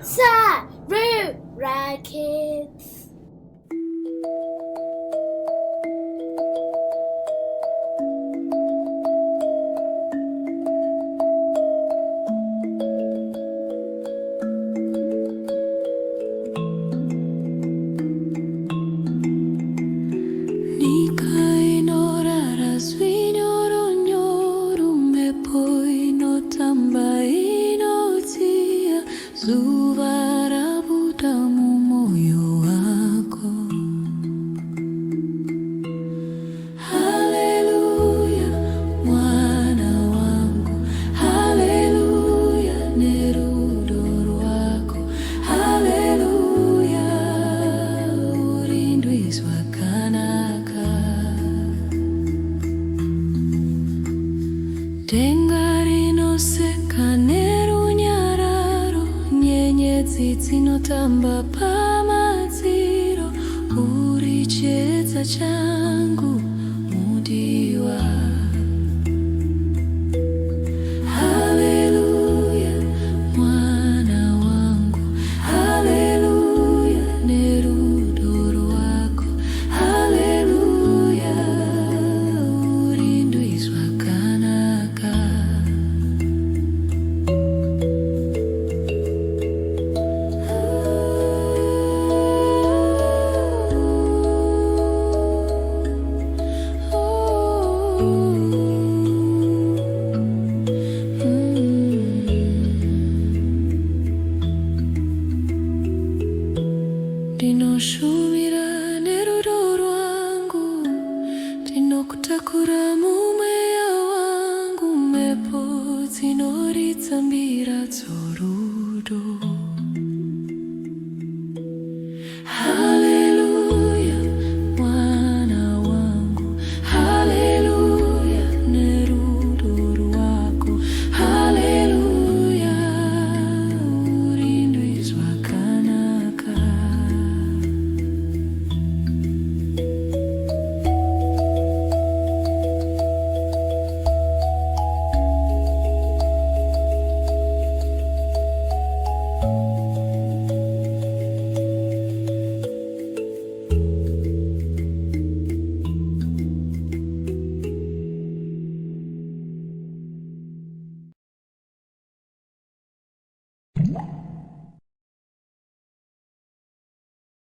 Saru Rackets. Zuva rabutamu moyo wako. Haleluya, mwana wangu. Haleluya, nerudo rwako. Haleluya, urindwiswa kanaka. Denga rinosekane dzinotamba pamadziro, uri chiedza changu mudiwa. Haleluya, mwana wangu. Haleluya, nerudo rwako. Haleluya, urindwiswa kanaka. Dinoshumi